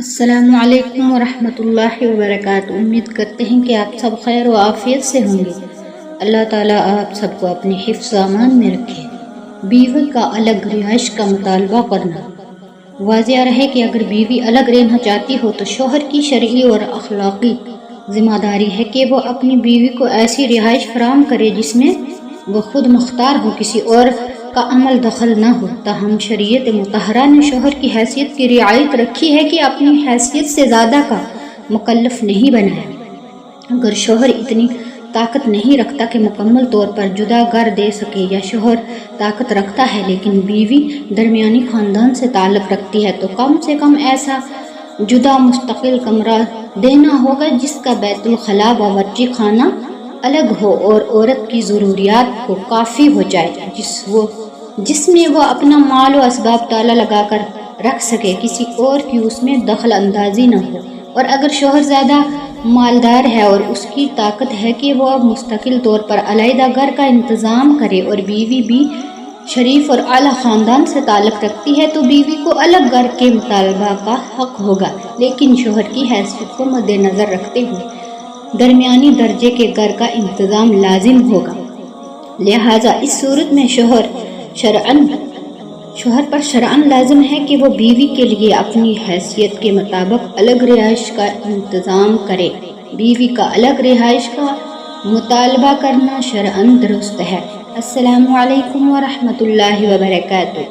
السلام علیکم ورحمۃ اللہ وبرکاتہ۔ امید کرتے ہیں کہ آپ سب خیر و عافیت سے ہوں گے۔ اللہ تعالیٰ آپ سب کو اپنے حفظ و امان میں رکھے۔ بیوی کا الگ رہائش کا مطالبہ کرنا۔ واضح رہے کہ اگر بیوی الگ رہنا چاہتی ہو تو شوہر کی شرعی اور اخلاقی ذمہ داری ہے کہ وہ اپنی بیوی کو ایسی رہائش فراہم کرے جس میں وہ خود مختار ہو، کسی اور کا عمل دخل نہ ہو۔ تاہم شریعت مطہرہ نے شوہر کی حیثیت کی رعایت رکھی ہے کہ اپنی حیثیت سے زیادہ کا مکلف نہیں بنایا۔ اگر شوہر اتنی طاقت نہیں رکھتا کہ مکمل طور پر جدا گھر دے سکے، یا شوہر طاقت رکھتا ہے لیکن بیوی درمیانی خاندان سے تعلق رکھتی ہے، تو کم سے کم ایسا جدا مستقل کمرہ دینا ہوگا جس کا بیت الخلاء باورچی خانہ الگ ہو اور عورت کی ضروریات کو کافی ہو جائے، جس میں وہ اپنا مال و اسباب تالا لگا کر رکھ سکے، کسی اور کی اس میں دخل اندازی نہ ہو۔ اور اگر شوہر زیادہ مالدار ہے اور اس کی طاقت ہے کہ وہ مستقل طور پر علیحدہ گھر کا انتظام کرے، اور بیوی بھی شریف اور اعلیٰ خاندان سے تعلق رکھتی ہے، تو بیوی کو الگ گھر کے مطالبہ کا حق ہوگا، لیکن شوہر کی حیثیت کو مد نظر رکھتے ہوئے درمیانی درجے کے گھر کا انتظام لازم ہوگا۔ لہٰذا اس صورت میں شوہر پر شرعاً لازم ہے کہ وہ بیوی کے لیے اپنی حیثیت کے مطابق الگ رہائش کا انتظام کرے۔ بیوی کا الگ رہائش کا مطالبہ کرنا شرعاً درست ہے۔ السلام علیکم ورحمۃ اللہ وبرکاتہ۔